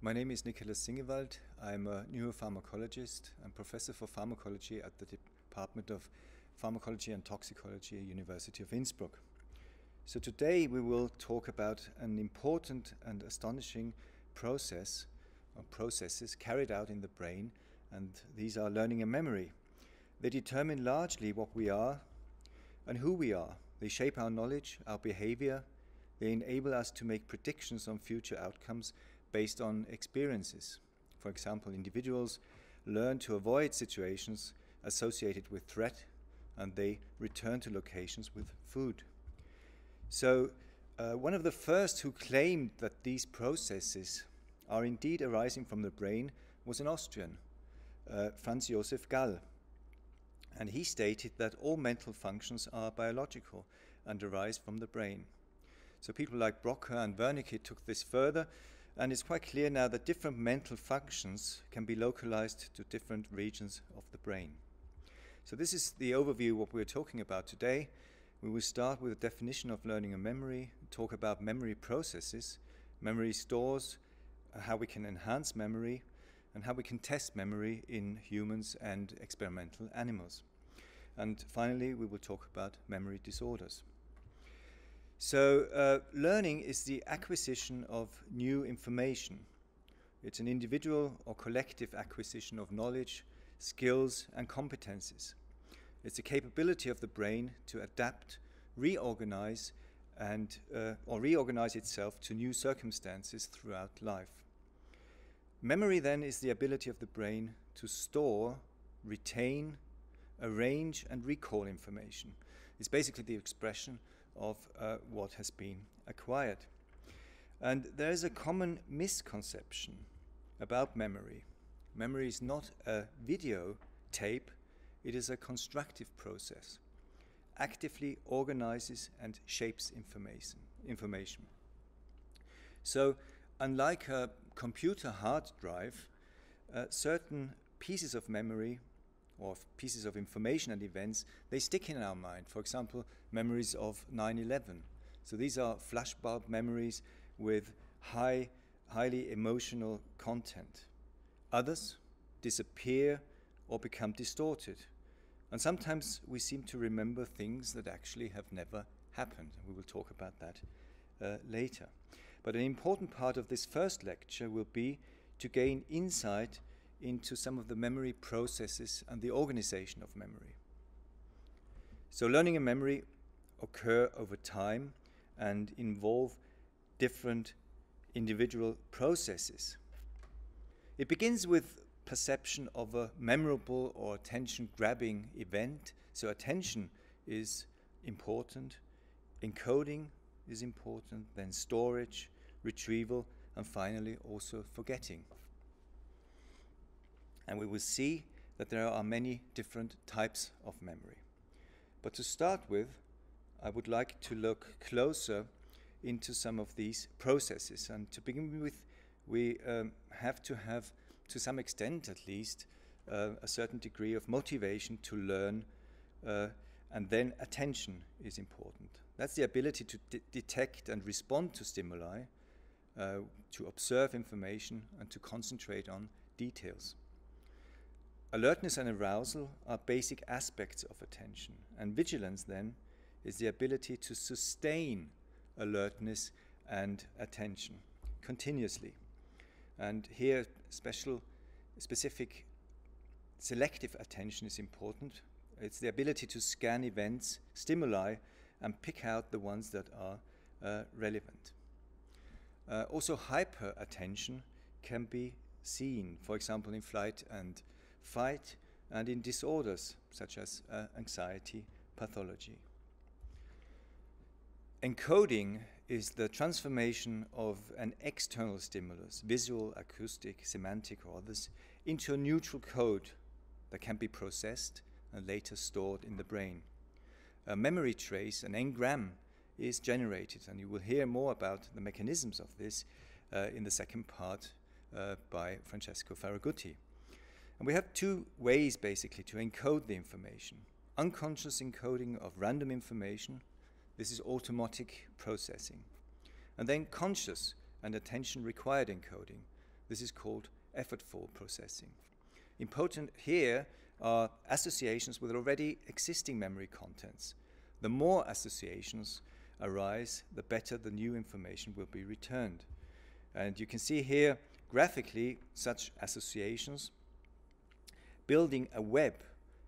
My name is Niklas Singewald. I'm a neuropharmacologist and professor for pharmacology at the Department of Pharmacology and Toxicology at University of Innsbruck. So today we will talk about an important and astonishing process or processes carried out in the brain, and these are learning and memory. They determine largely what we are and who we are. They shape our knowledge, our behavior. They enable us to make predictions on future outcomes based on experiences. For example, individuals learn to avoid situations associated with threat, and they return to locations with food. So one of the first who claimed that these processes are indeed arising from the brain was an Austrian, Franz Josef Gall. And he stated that all mental functions are biological and arise from the brain. So people like Broca and Wernicke took this further, and it's quite clear now that different mental functions can be localized to different regions of the brain. So this is the overview of what we're talking about today. We will start with a definition of learning and memory, talk about memory processes, memory stores, how we can enhance memory, and how we can test memory in humans and experimental animals. And finally, we will talk about memory disorders. So learning is the acquisition of new information. It's an individual or collective acquisition of knowledge, skills, and competences. It's the capability of the brain to adapt, reorganize, or reorganize itself to new circumstances throughout life. Memory then is the ability of the brain to store, retain, arrange, and recall information. It's basically the expression of what has been acquired. And there is a common misconception about memory. Memory is not a video tape, it is a constructive process. Actively organizes and shapes information. So, unlike a computer hard drive, certain pieces of memory or pieces of information and events, they stick in our mind. For example, memories of 9/11. So these are flashbulb memories with highly emotional content. Others disappear or become distorted. And sometimes we seem to remember things that actually have never happened. We will talk about that later. But an important part of this first lecture will be to gain insight into some of the memory processes and the organization of memory. So learning and memory occur over time and involve different individual processes. It begins with perception of a memorable or attention-grabbing event. So attention is important, encoding is important, then storage, retrieval, and finally also forgetting. And we will see that there are many different types of memory. But to start with, I would like to look closer into some of these processes. And to begin with, we have to have, to some extent at least, a certain degree of motivation to learn, and then attention is important. That's the ability to detect and respond to stimuli, to observe information, and to concentrate on details. Alertness and arousal are basic aspects of attention, and vigilance then is the ability to sustain alertness and attention continuously. And here specific selective attention is important. It's the ability to scan events, stimuli, and pick out the ones that are relevant. Also hyper attention can be seen, for example, in flight and fight, and in disorders such as anxiety pathology. Encoding is the transformation of an external stimulus, visual, acoustic, semantic, or others, into a neutral code that can be processed and later stored in the brain. A memory trace, an engram, is generated, and you will hear more about the mechanisms of this in the second part by Francesco Faragutti. And we have two ways basically to encode the information. Unconscious encoding of random information, this is automatic processing. And then conscious and attention required encoding. This is called effortful processing. Important here are associations with already existing memory contents. The more associations arise, the better the new information will be returned. And you can see here graphically such associations building a web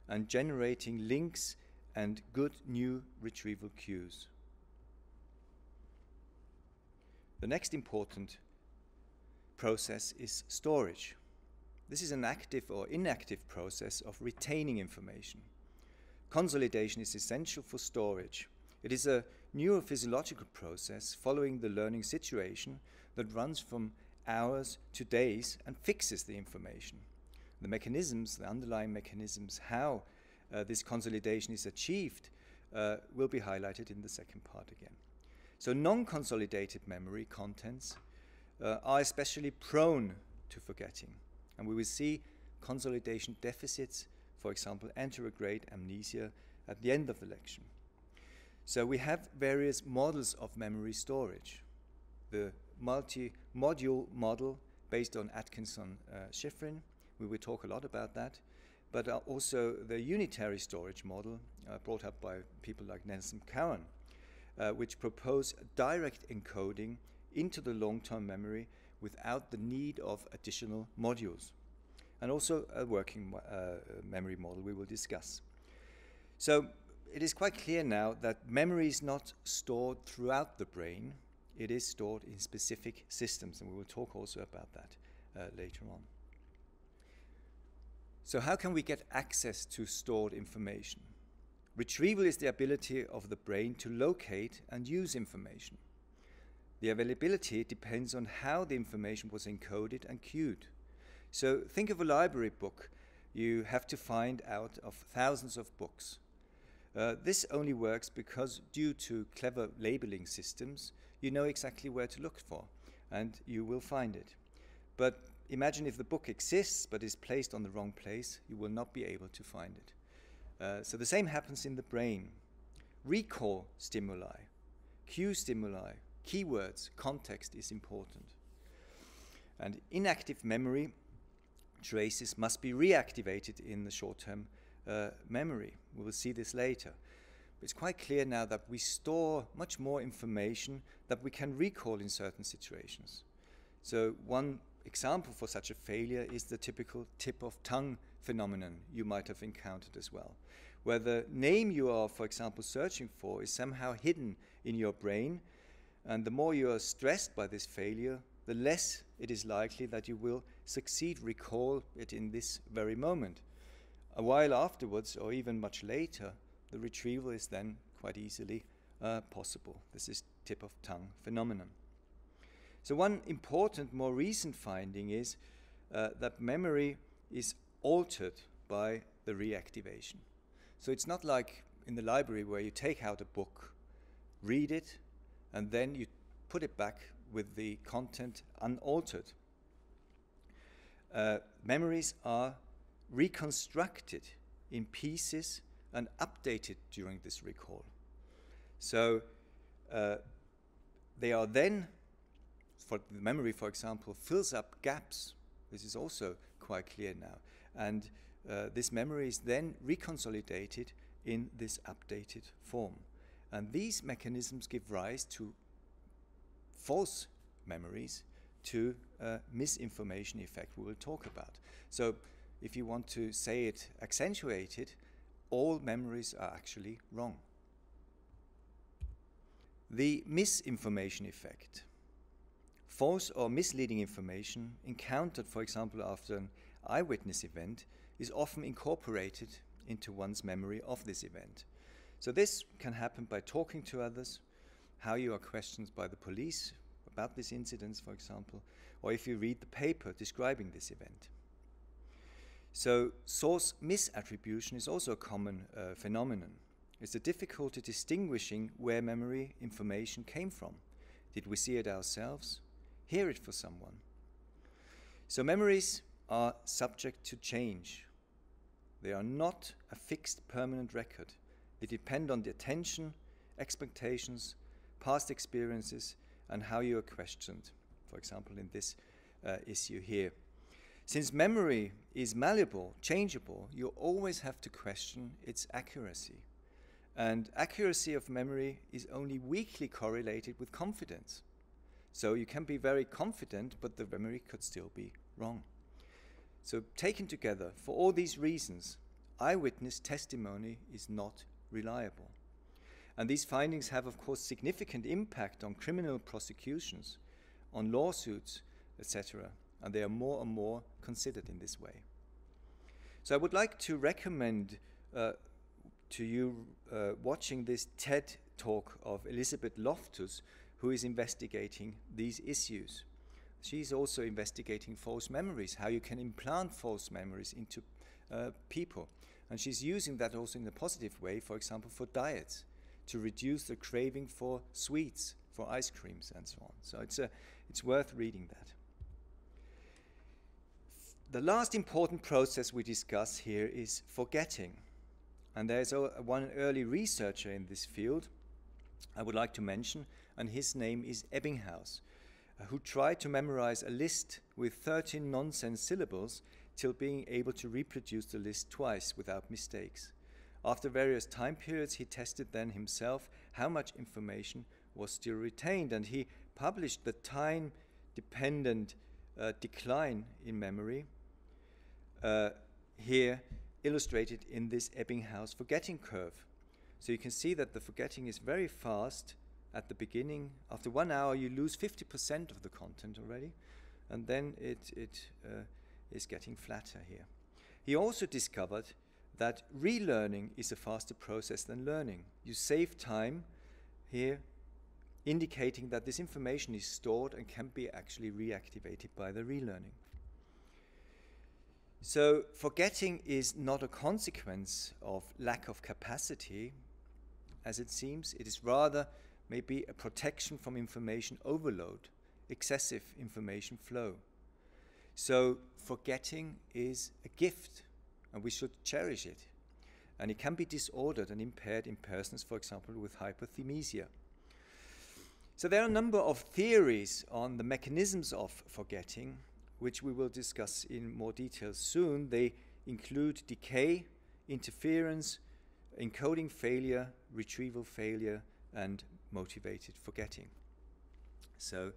and generating links and good new retrieval cues. The next important process is storage. This is an active or inactive process of retaining information. Consolidation is essential for storage. It is a neurophysiological process following the learning situation that runs from hours to days and fixes the information. The mechanisms, the underlying mechanisms, how this consolidation is achieved will be highlighted in the second part again. So non-consolidated memory contents are especially prone to forgetting. And we will see consolidation deficits, for example, anterograde amnesia, at the end of the lecture. So we have various models of memory storage. The multi-module model based on Atkinson-Shiffrin, we will talk a lot about that, but also the unitary storage model brought up by people like Nelson Cowan, which propose direct encoding into the long-term memory without the need of additional modules. And also a working memory model we will discuss. So it is quite clear now that memory is not stored throughout the brain, it is stored in specific systems, and we will talk also about that later on. So how can we get access to stored information? Retrieval is the ability of the brain to locate and use information. The availability depends on how the information was encoded and queued. So think of a library book. You have to find out of thousands of books. This only works because due to clever labeling systems, you know exactly where to look for, and you will find it. But imagine if the book exists but is placed on the wrong place, you will not be able to find it. So the same happens in the brain. Recall stimuli, cue stimuli, keywords, context is important. And inactive memory traces must be reactivated in the short-term memory. We will see this later. It's quite clear now that we store much more information that we can recall in certain situations. So one example for such a failure is the typical tip of tongue phenomenon you might have encountered as well, where the name you are, for example, searching for is somehow hidden in your brain, and the more you are stressed by this failure, the less it is likely that you will succeed recall it in this very moment. A while afterwards, or even much later, the retrieval is then quite easily possible. This is tip of tongue phenomenon. So one important, more recent finding is that memory is altered by the reactivation. So it's not like in the library where you take out a book, read it, and then you put it back with the content unaltered. Memories are reconstructed in pieces and updated during this recall. So they are then, for the memory, for example, fills up gaps. This is also quite clear now. And this memory is then reconsolidated in this updated form. And these mechanisms give rise to false memories, to misinformation effect we will talk about. So if you want to say it accentuated, all memories are actually wrong. The misinformation effect. False or misleading information encountered, for example, after an eyewitness event is often incorporated into one's memory of this event. So this can happen by talking to others, how you are questioned by the police about this incident, for example, or if you read the paper describing this event. So source misattribution is also a common phenomenon. It's the difficulty distinguishing where memory information came from. Did we see it ourselves? Hear it for someone? So memories are subject to change. They are not a fixed permanent record. They depend on the attention, expectations, past experiences, and how you are questioned. For example, in this issue here. Since memory is malleable, changeable, you always have to question its accuracy. And accuracy of memory is only weakly correlated with confidence. So you can be very confident, but the memory could still be wrong. So taken together, for all these reasons, eyewitness testimony is not reliable. And these findings have, of course, significant impact on criminal prosecutions, on lawsuits, etc. And they are more and more considered in this way. So I would like to recommend to you watching this TED talk of Elizabeth Loftus, who is investigating these issues. She's also investigating false memories, how you can implant false memories into people. And she's using that also in a positive way, for example, for diets, to reduce the craving for sweets, for ice creams and so on. So it's worth reading that. The last important process we discuss here is forgetting. And there's one early researcher in this field I would like to mention, and his name is Ebbinghaus, who tried to memorize a list with 13 nonsense syllables till being able to reproduce the list twice without mistakes. After various time periods, he tested then himself how much information was still retained, and he published the time-dependent decline in memory, here illustrated in this Ebbinghaus forgetting curve. So you can see that the forgetting is very fast at the beginning. After 1 hour, you lose 50% of the content already, and then it is getting flatter here. He also discovered that relearning is a faster process than learning. You save time here, indicating that this information is stored and can be actually reactivated by the relearning. So forgetting is not a consequence of lack of capacity, as it seems. It is rather maybe a protection from information overload, excessive information flow. So forgetting is a gift, and we should cherish it. And it can be disordered and impaired in persons, for example, with hypothymesia. So there are a number of theories on the mechanisms of forgetting, which we will discuss in more detail soon. They include decay, interference, encoding failure, retrieval failure, and motivated forgetting. So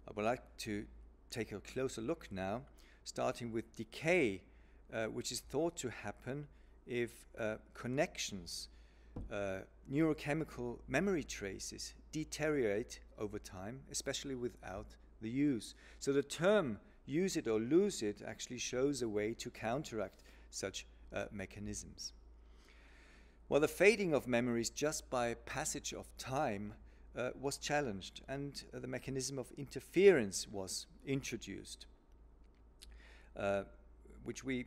I would like to take a closer look now, starting with decay, which is thought to happen if connections, neurochemical memory traces deteriorate over time, especially without the use. So the term use it or lose it actually shows a way to counteract such mechanisms. Well, the fading of memories just by passage of time was challenged, and the mechanism of interference was introduced, which we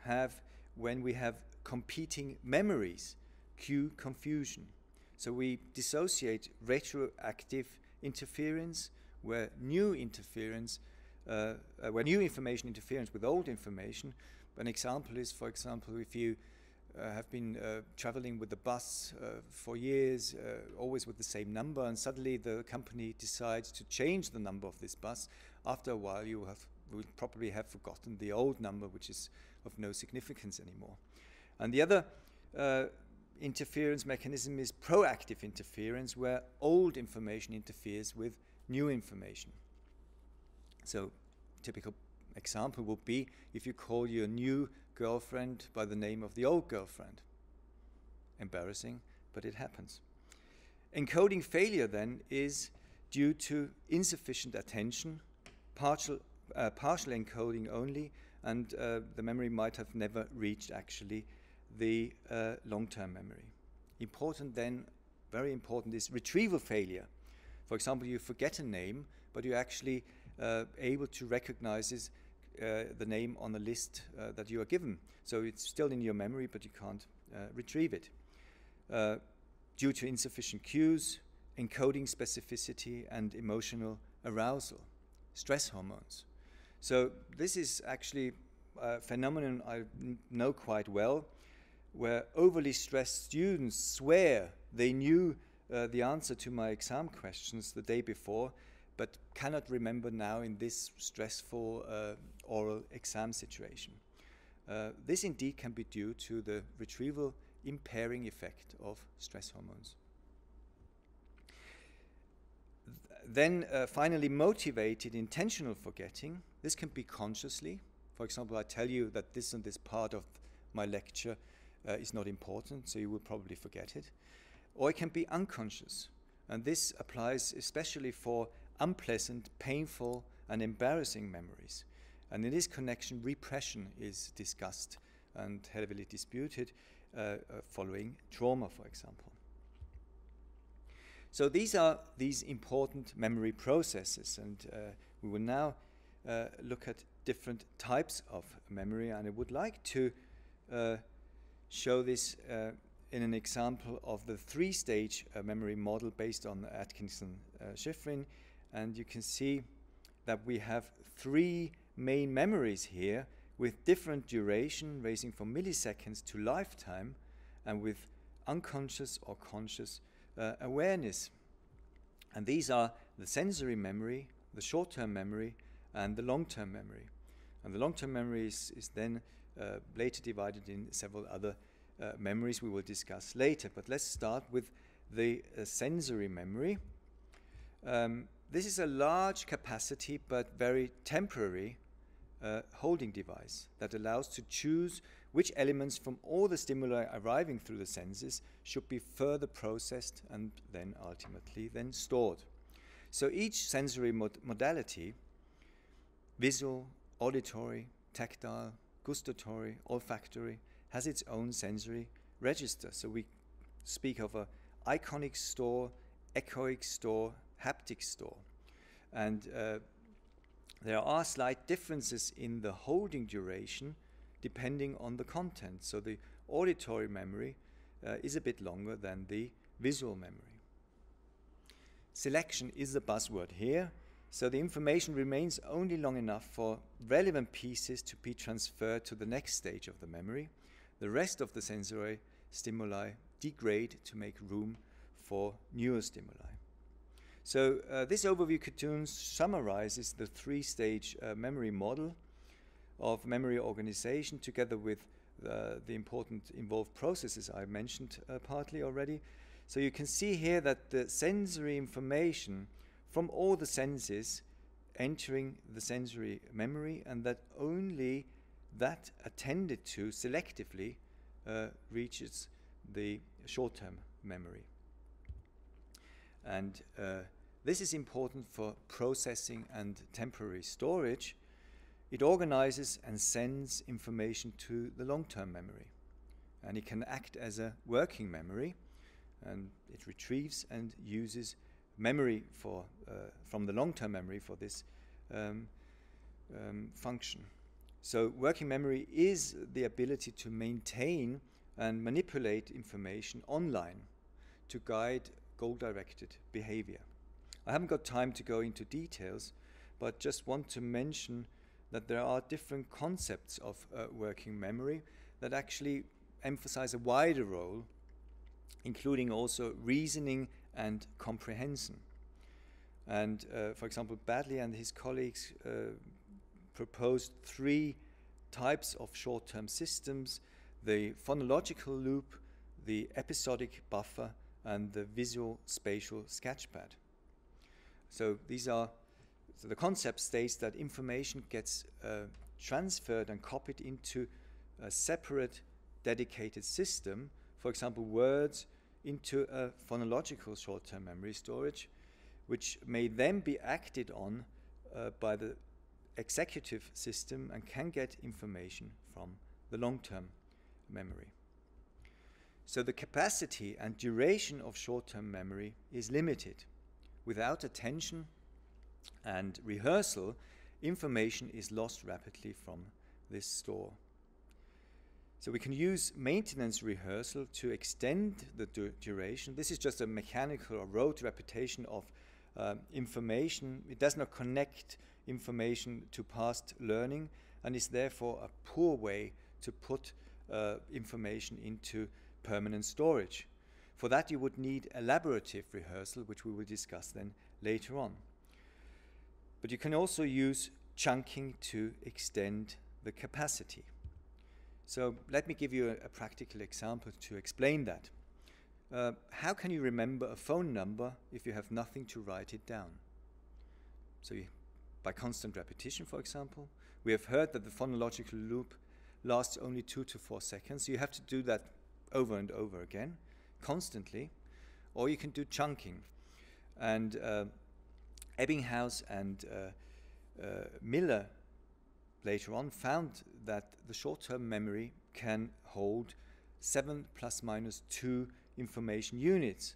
have when we have competing memories, cue confusion. So we dissociate retroactive interference, where new information interferes with old information. An example is, for example, if you have been traveling with the bus for years, always with the same number, and suddenly the company decides to change the number of this bus. After a while, you will probably have forgotten the old number, which is of no significance anymore. And the other interference mechanism is proactive interference, where old information interferes with new information. So typical example would be if you call your new girlfriend by the name of the old girlfriend. Embarrassing, but it happens. Encoding failure then is due to insufficient attention, partial encoding only, and the memory might have never reached actually the long-term memory. Important then, very important, is retrieval failure. For example, you forget a name, but you're actually able to recognize the name on the list that you are given. So it's still in your memory, but you can't retrieve it. Due to insufficient cues, encoding specificity, and emotional arousal, stress hormones. So this is actually a phenomenon I know quite well, where overly stressed students swear they knew the answer to my exam questions the day before, but cannot remember now in this stressful oral exam situation. This indeed can be due to the retrieval impairing effect of stress hormones. Then finally, motivated intentional forgetting. This can be consciously. For example, I tell you that this and this part of my lecture is not important, so you will probably forget it. Or it can be unconscious. And this applies especially for unpleasant, painful, and embarrassing memories. And in this connection, repression is discussed and heavily disputed following trauma, for example. So these are these important memory processes, and we will now look at different types of memory, and I would like to show this in an example of the three-stage memory model based on Atkinson-Shiffrin, and you can see that we have three main memories here with different duration ranging from milliseconds to lifetime, and with unconscious or conscious awareness. And these are the sensory memory, the short-term memory, and the long-term memory. And the long-term memory is then later divided in several other memories we will discuss later. But let's start with the sensory memory. This is a large capacity but very temporary holding device that allows to choose which elements from all the stimuli arriving through the senses should be further processed and then ultimately then stored. So each sensory modality, visual, auditory, tactile, gustatory, olfactory, has its own sensory register. So we speak of a iconic store, echoic store, haptic store. And there are slight differences in the holding duration depending on the content. So the auditory memory is a bit longer than the visual memory. Selection is the buzzword here. So the information remains only long enough for relevant pieces to be transferred to the next stage of the memory. The rest of the sensory stimuli degrade to make room for newer stimuli. So this overview cartoon summarizes the three-stage memory model of memory organization together with the important involved processes I mentioned partly already. So you can see here that the sensory information from all the senses entering the sensory memory, and that only that attended to selectively reaches the short-term memory. And this is important for processing and temporary storage. It organizes and sends information to the long-term memory, and it can act as a working memory, and it retrieves and uses memory from the long-term memory for this function. So working memory is the ability to maintain and manipulate information online to guide goal-directed behavior. I haven't got time to go into details, but just want to mention that there are different concepts of working memory that actually emphasize a wider role, including also reasoning and comprehension. And for example, Badley and his colleagues proposed three types of short-term systems: the phonological loop, the episodic buffer, and the visual spatial sketchpad. So the concept states that information gets transferred and copied into a separate dedicated system, for example words, into a phonological short-term memory storage, which may then be acted on by the executive system and can get information from the long-term memory. So the capacity and duration of short-term memory is limited. Without attention and rehearsal, information is lost rapidly from this store. So we can use maintenance rehearsal to extend the duration. This is just a mechanical or rote repetition of information. It does not connect information to past learning and is therefore a poor way to put information into permanent storage. For that you would need elaborative rehearsal, which we will discuss then later on. But you can also use chunking to extend the capacity. So let me give you a practical example to explain that. How can you remember a phone number if you have nothing to write it down? So by constant repetition, for example. We have heard that the phonological loop lasts only 2 to 4 seconds. You have to do that over and over again, constantly. Or you can do chunking. And Ebbinghaus and Miller later on found that the short-term memory can hold 7 ± 2 information units.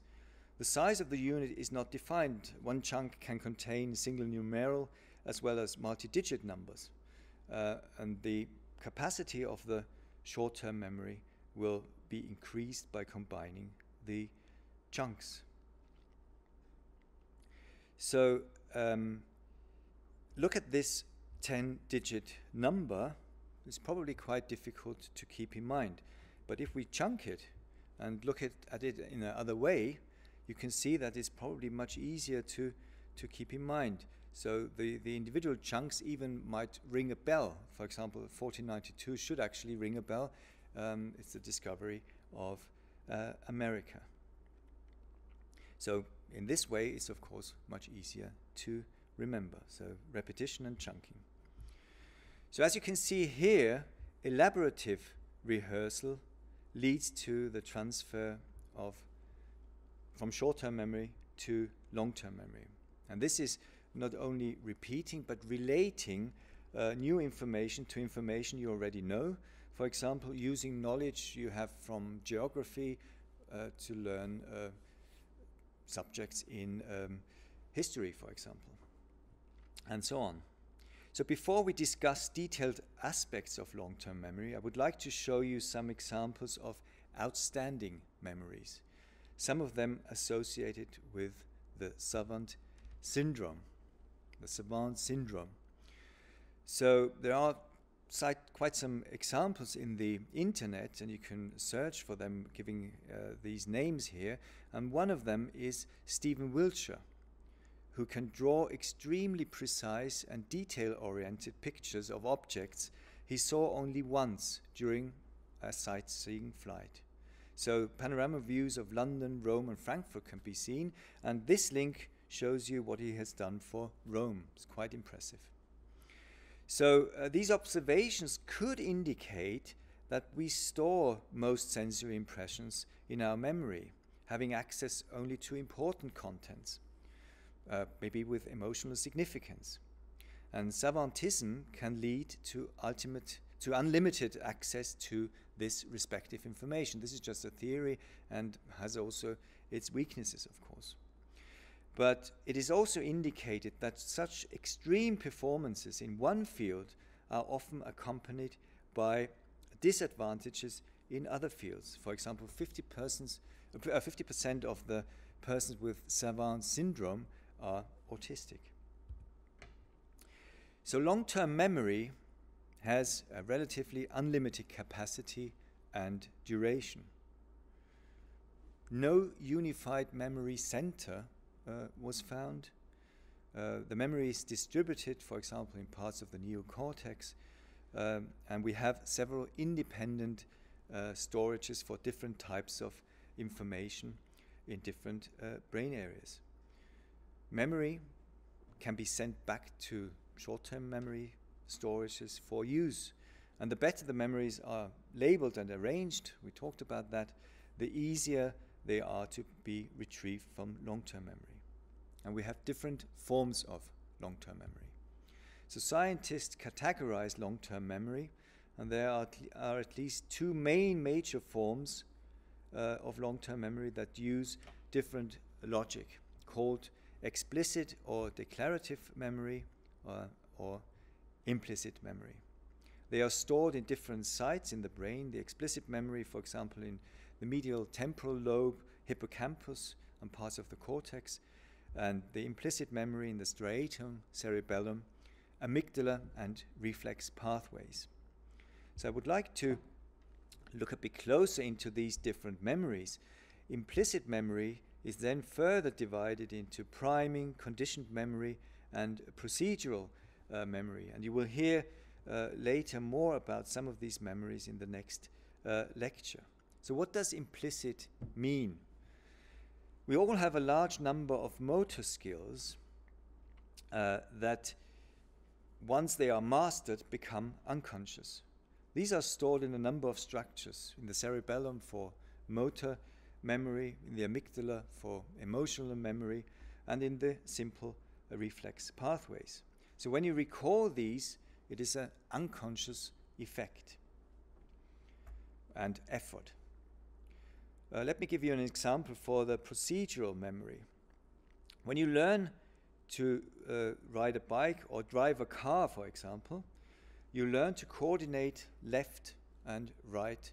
The size of the unit is not defined. One chunk can contain single numeral as well as multi-digit numbers. And the capacity of the short-term memory will be increased by combining the chunks. So look at this 10-digit number. It's probably quite difficult to keep in mind. But if we chunk it and look at it in another way, you can see that it's probably much easier to keep in mind. So the individual chunks even might ring a bell. For example, 1492 should actually ring a bell. It's the discovery of America. So in this way, it's of course much easier to remember. So repetition and chunking. So as you can see here, elaborative rehearsal leads to the transfer from short-term memory to long-term memory. And this is not only repeating, but relating new information to information you already know. For example, using knowledge you have from geography to learn subjects in history, for example, and so on. So before we discuss detailed aspects of long-term memory, I would like to show you some examples of outstanding memories, some of them associated with the savant syndrome. The savant syndrome. So there are quite some examples in the internet, and you can search for them, giving these names here. And one of them is Stephen Wiltshire, who can draw extremely precise and detail-oriented pictures of objects he saw only once during a sightseeing flight. So panorama views of London, Rome, and Frankfurt can be seen, and this link shows you what he has done for Rome. It's quite impressive. So these observations could indicate that we store most sensory impressions in our memory, having access only to important contents, maybe with emotional significance. And savantism can lead to unlimited access to this respective information. This is just a theory and has also its weaknesses, of course. But it is also indicated that such extreme performances in one field are often accompanied by disadvantages in other fields. For example, 50% of the persons with savant syndrome are autistic. So long-term memory has a relatively unlimited capacity and duration. No unified memory center was found. The memory is distributed, for example, in parts of the neocortex, and we have several independent storages for different types of information in different brain areas. Memory can be sent back to short-term memory storages for use, and the better the memories are labeled and arranged, we talked about that, the easier they are to be retrieved from long-term memory. And we have different forms of long-term memory. So scientists categorize long-term memory, and there are at least two major forms of long-term memory that use different logic, called explicit or declarative memory or implicit memory. They are stored in different sites in the brain. The explicit memory, for example, in the medial temporal lobe, hippocampus, and parts of the cortex, and the implicit memory in the striatum, cerebellum, amygdala, and reflex pathways. So I would like to look a bit closer into these different memories. Implicit memory is then further divided into priming, conditioned memory, and procedural memory. And you will hear later more about some of these memories in the next lecture. So what does implicit mean? We all have a large number of motor skills that, once they are mastered, become unconscious. These are stored in a number of structures: in the cerebellum for motor memory, in the amygdala for emotional memory, and in the simple reflex pathways. So when you recall these, it is an unconscious effect and effort. Let me give you an example for the procedural memory. When you learn to ride a bike or drive a car, for example, you learn to coordinate left and right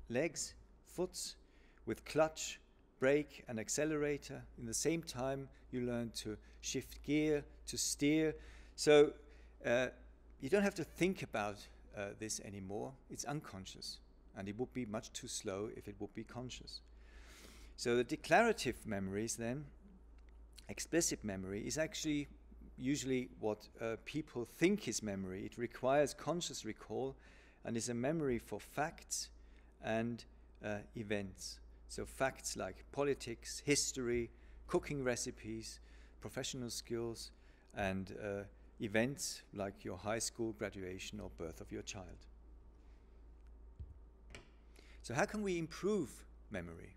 legs, foots, with clutch, brake and accelerator. In the same time, you learn to shift gear, to steer. So you don't have to think about this anymore. It's unconscious, and it would be much too slow if it would be conscious. So the declarative memories then, explicit memory, is actually usually what people think is memory. It requires conscious recall and is a memory for facts and events. So facts like politics, history, cooking recipes, professional skills, and events like your high school graduation or birth of your child. So how can we improve memory?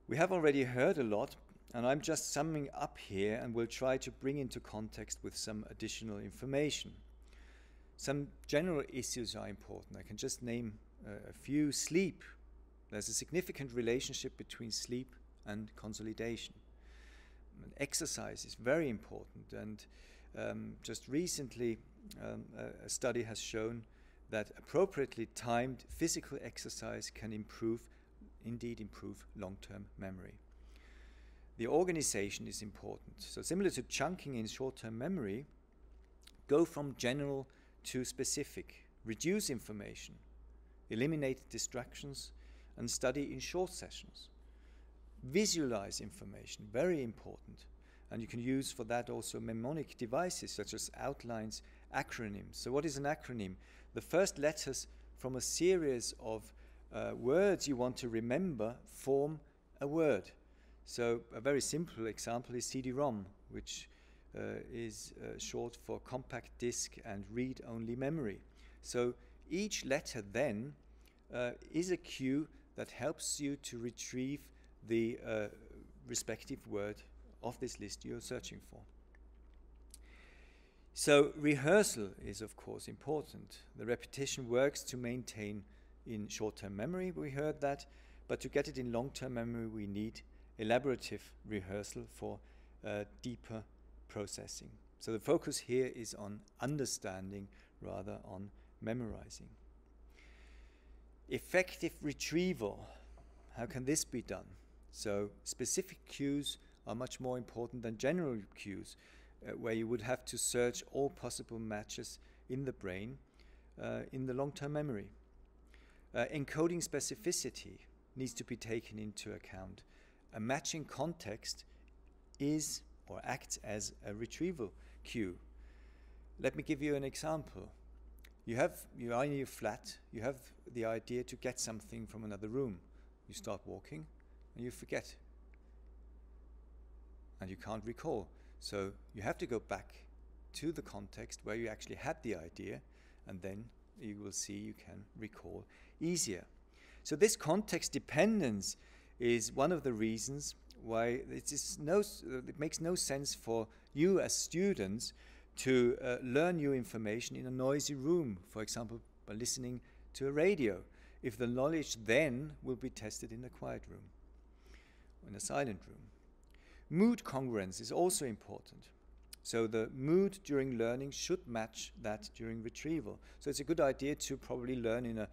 We have already heard a lot, and I'm just summing up here and will try to bring into context with some additional information. Some general issues are important. I can just name a few. Sleep. There's a significant relationship between sleep and consolidation. And exercise is very important, and just recently a study has shown that appropriately timed physical exercise can indeed improve long-term memory. The organization is important. So similar to chunking in short-term memory, go from general to specific, reduce information, eliminate distractions, and study in short sessions. Visualize information, very important. And you can use for that also mnemonic devices such as outlines, acronyms. So what is an acronym? The first letters from a series of words you want to remember form a word. So a very simple example is CD-ROM, which is short for compact disc and read-only memory. So each letter then is a cue that helps you to retrieve the respective word of this list you're searching for. So rehearsal is of course important. The repetition works to maintain in short-term memory, we heard that, but to get it in long-term memory we need elaborative rehearsal for deeper processing. So the focus here is on understanding rather on memorizing. Effective retrieval. How can this be done? So specific cues are much more important than general cues, where you would have to search all possible matches in the brain in the long-term memory. Encoding specificity needs to be taken into account. A matching context is or acts as a retrieval cue. Let me give you an example. You are in your flat, you have the idea to get something from another room. You start walking and you forget. And you can't recall. So you have to go back to the context where you actually had the idea, and then you will see you can recall easier. So this context dependence is one of the reasons why it makes no sense for you as students to learn new information in a noisy room, for example, by listening to a radio, if the knowledge then will be tested in a quiet room, in a silent room. Mood congruence is also important. So the mood during learning should match that during retrieval. So it's a good idea to probably learn in a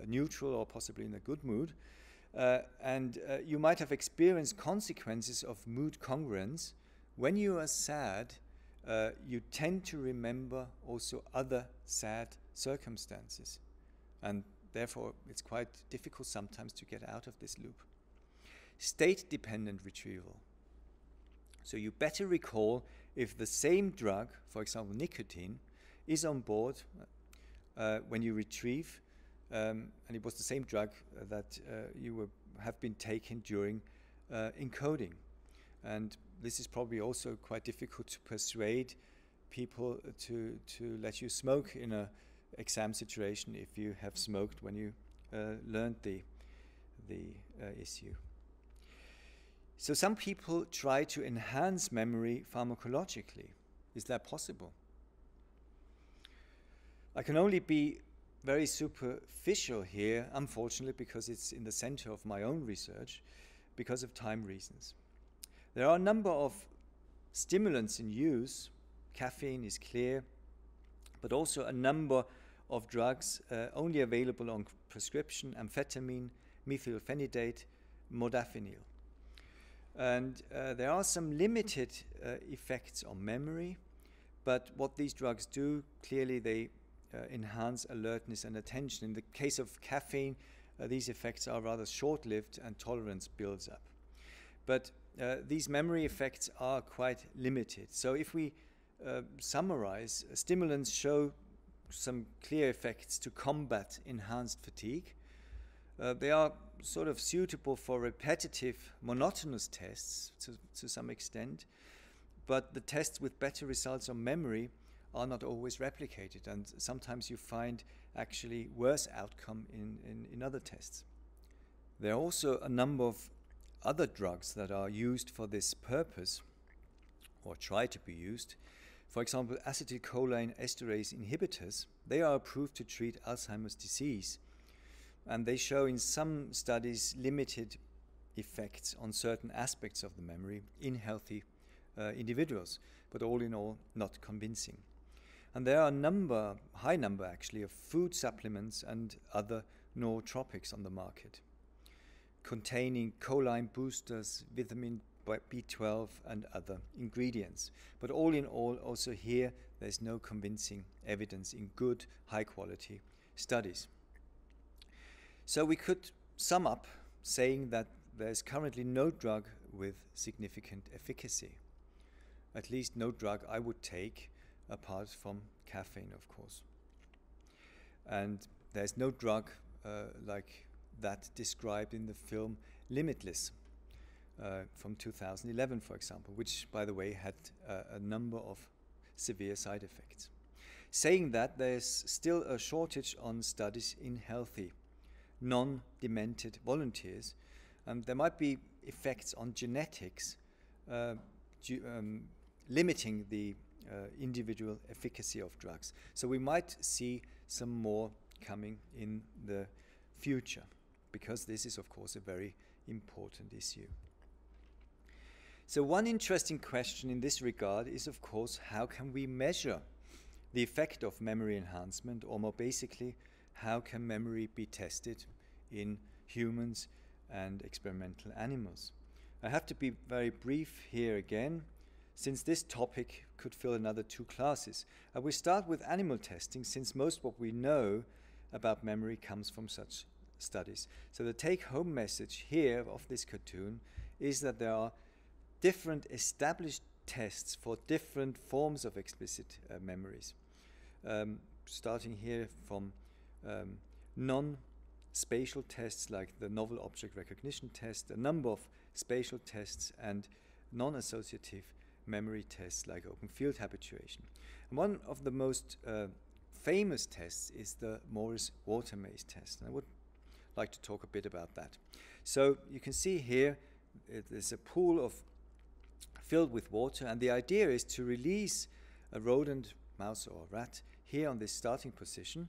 neutral or possibly in a good mood. And you might have experienced consequences of mood congruence. When you are sad, you tend to remember also other sad circumstances. And therefore, it's quite difficult sometimes to get out of this loop. State-dependent retrieval. So you better recall if the same drug, for example nicotine, is on board when you retrieve, and it was the same drug that you have been taken during encoding. And this is probably also quite difficult to persuade people to let you smoke in an exam situation if you have smoked when you learned the issue. So some people try to enhance memory pharmacologically. Is that possible? I can only be very superficial here, unfortunately, because it's in the center of my own research, because of time reasons. There are a number of stimulants in use. Caffeine is clear, but also a number of drugs only available on prescription: amphetamine, methylphenidate, modafinil. And there are some limited effects on memory, but what these drugs do, clearly they enhance alertness and attention. In the case of caffeine, these effects are rather short-lived and tolerance builds up. But these memory effects are quite limited. So if we summarize, stimulants show some clear effects to combat enhanced fatigue. They are sort of suitable for repetitive, monotonous tests to some extent, but the tests with better results on memory are not always replicated, and sometimes you find actually worse outcome in other tests. There are also a number of other drugs that are used for this purpose, or try to be used. For example, acetylcholine esterase inhibitors. They are approved to treat Alzheimer's disease, and they show in some studies limited effects on certain aspects of the memory in healthy individuals, but all in all not convincing. And there are a high number actually, of food supplements and other nootropics on the market, containing choline boosters, vitamin B12 and other ingredients. But all in all, also here, there's no convincing evidence in good, high quality studies. So we could sum up saying that there's currently no drug with significant efficacy. At least no drug I would take, apart from caffeine, of course. And there's no drug like that described in the film Limitless from 2011, for example, which, by the way, had a number of severe side effects. Saying that, there's still a shortage on studies in healthy, non-demented volunteers, and there might be effects on genetics limiting the individual efficacy of drugs. So we might see some more coming in the future, because this is, of course, a very important issue. So one interesting question in this regard is, of course, how can we measure the effect of memory enhancement, or more basically, how can memory be tested in humans and experimental animals? I have to be very brief here again, since this topic could fill another 2 classes. I will start with animal testing, since most what we know about memory comes from such studies. So the take-home message here of this cartoon is that there are different established tests for different forms of explicit memories. Starting here from non-spatial tests like the novel object recognition test, a number of spatial tests, and non-associative memory tests like open field habituation. And one of the most famous tests is the Morris-Water maze test, and I would like to talk a bit about that. So you can see here there's a pool filled with water, and the idea is to release a rodent, mouse or rat here on this starting position,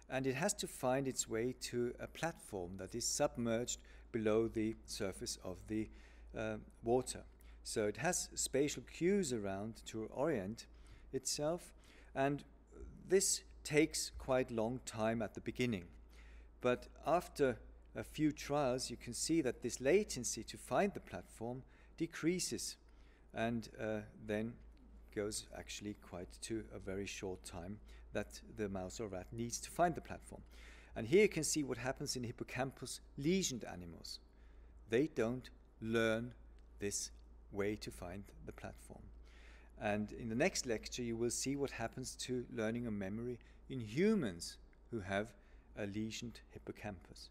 and it has to find its way to a platform that is submerged below the surface of the water. So it has spatial cues around to orient itself, and this takes quite long time at the beginning. But after a few trials, you can see that this latency to find the platform decreases, and then goes actually quite to a very short time that the mouse or rat needs to find the platform. And here you can see what happens in hippocampus lesioned animals. They don't learn this way to find the platform. And in the next lecture, you will see what happens to learning and memory in humans who have a lesioned hippocampus.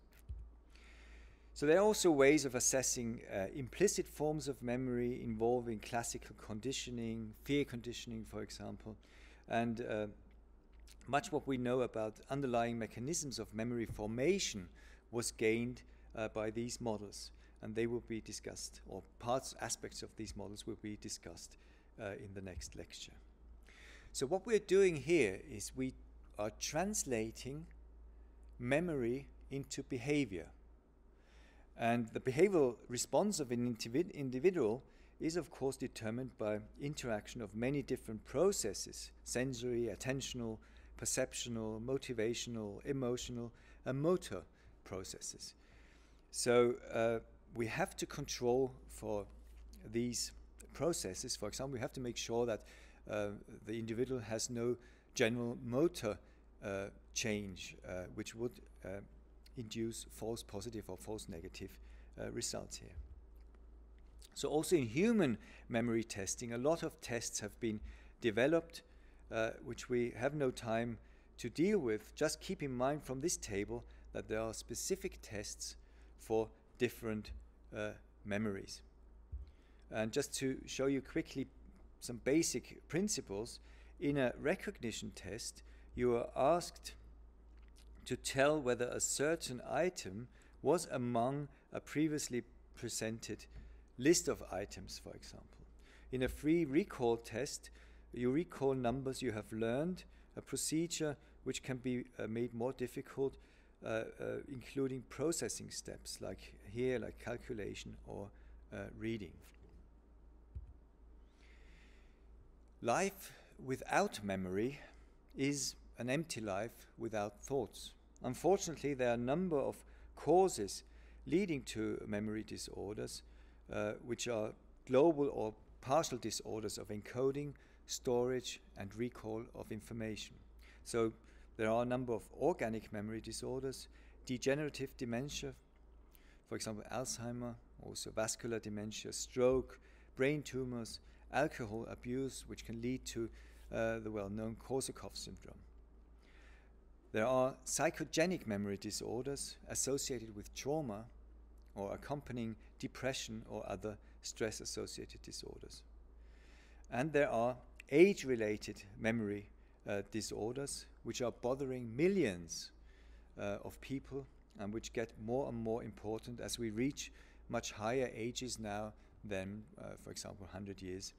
So there are also ways of assessing implicit forms of memory involving classical conditioning, fear conditioning, for example, and much what we know about underlying mechanisms of memory formation was gained by these models, and they will be discussed, or aspects of these models will be discussed in the next lecture. So what we're doing here is we are translating memory into behavior. And the behavioral response of an individual is, of course, determined by interaction of many different processes: sensory, attentional, perceptional, motivational, emotional, and motor processes. So we have to control for these processes. For example, we have to make sure that the individual has no general motor change, which would induce false positive or false negative results here. So also in human memory testing, a lot of tests have been developed, which we have no time to deal with. Just keep in mind from this table that there are specific tests for different memories. And just to show you quickly some basic principles, in a recognition test, you are asked to tell whether a certain item was among a previously presented list of items, for example. In a free recall test, you recall numbers you have learned, a procedure which can be made more difficult, including processing steps like here, like calculation or reading. Life without memory is an empty life without thoughts. Unfortunately, there are a number of causes leading to memory disorders, which are global or partial disorders of encoding, storage, and recall of information. So there are a number of organic memory disorders, degenerative dementia, for example, Alzheimer, also vascular dementia, stroke, brain tumors, alcohol abuse, which can lead to the well-known Korsakoff syndrome. There are psychogenic memory disorders associated with trauma or accompanying depression or other stress-associated disorders. And there are age-related memory disorders which are bothering millions of people and which get more and more important as we reach much higher ages now than, for example, 100 years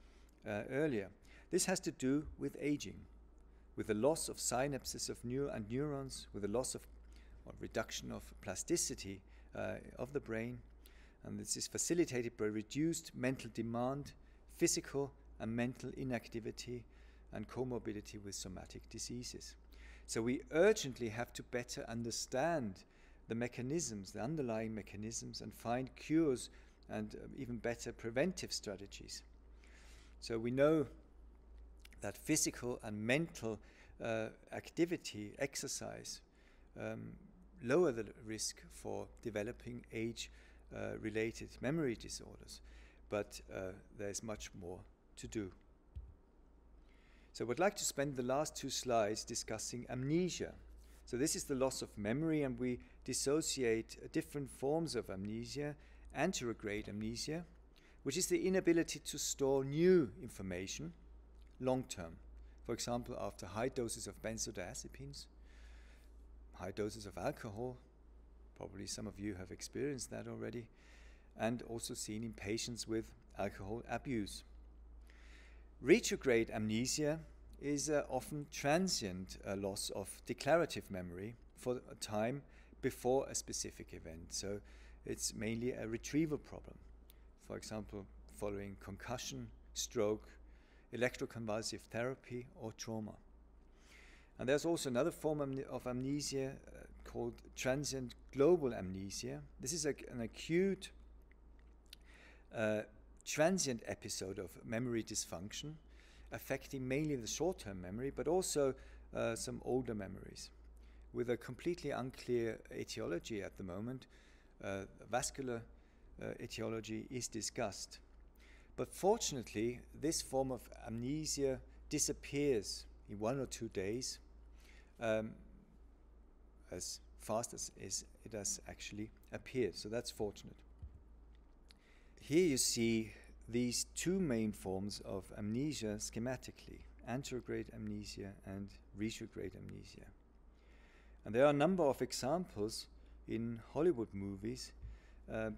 earlier. This has to do with aging, with the loss of synapses of neurons, with the loss of or reduction of plasticity of the brain, and this is facilitated by reduced mental demand, physical and mental inactivity, and comorbidity with somatic diseases. So we urgently have to better understand the mechanisms, the underlying mechanisms, and find cures and even better preventive strategies. So we know that physical and mental activity, exercise, lower the risk for developing age-related memory disorders, but there's much more to do. So I would like to spend the last two slides discussing amnesia. So this is the loss of memory, and we dissociate different forms of amnesia: anterograde amnesia, which is the inability to store new information long-term. For example, after high doses of benzodiazepines, high doses of alcohol, probably some of you have experienced that already, and also seen in patients with alcohol abuse. Retrograde amnesia is often transient loss of declarative memory for a time before a specific event. So it's mainly a retrieval problem. For example, following concussion, stroke, electroconvulsive therapy, or trauma. And there's also another form of amnesia called transient global amnesia. This is an acute transient episode of memory dysfunction, affecting mainly the short-term memory, but also some older memories. With a completely unclear etiology at the moment, vascular etiology is discussed. But fortunately, this form of amnesia disappears in 1 or 2 days, as fast as it has actually appeared. So that's fortunate. Here you see these two main forms of amnesia schematically: anterograde amnesia and retrograde amnesia. And there are a number of examples in Hollywood movies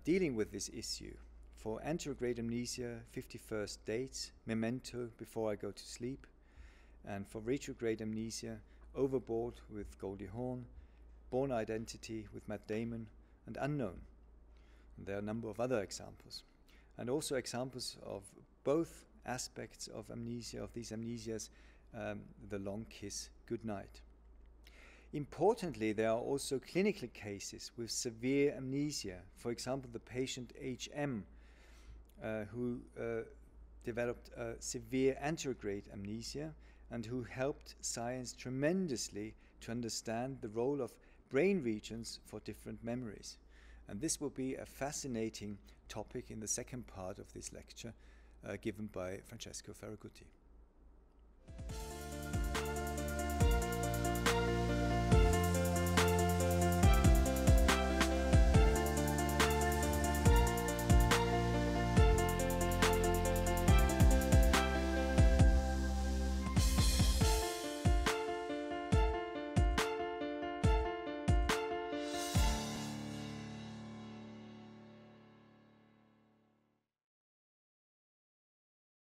dealing with this issue. For anterograde amnesia, 51st Dates, Memento, Before I Go to Sleep. And for retrograde amnesia, Overboard with Goldie Hawn, Bourne Identity with Matt Damon, and Unknown. And there are a number of other examples. And also examples of both aspects of amnesia, of these amnesias, The Long Kiss Goodnight. Importantly, there are also clinical cases with severe amnesia. For example, the patient HM, who developed severe anterograde amnesia and who helped science tremendously to understand the role of brain regions for different memories. And this will be a fascinating topic in the second part of this lecture given by Francesco Ferragutti.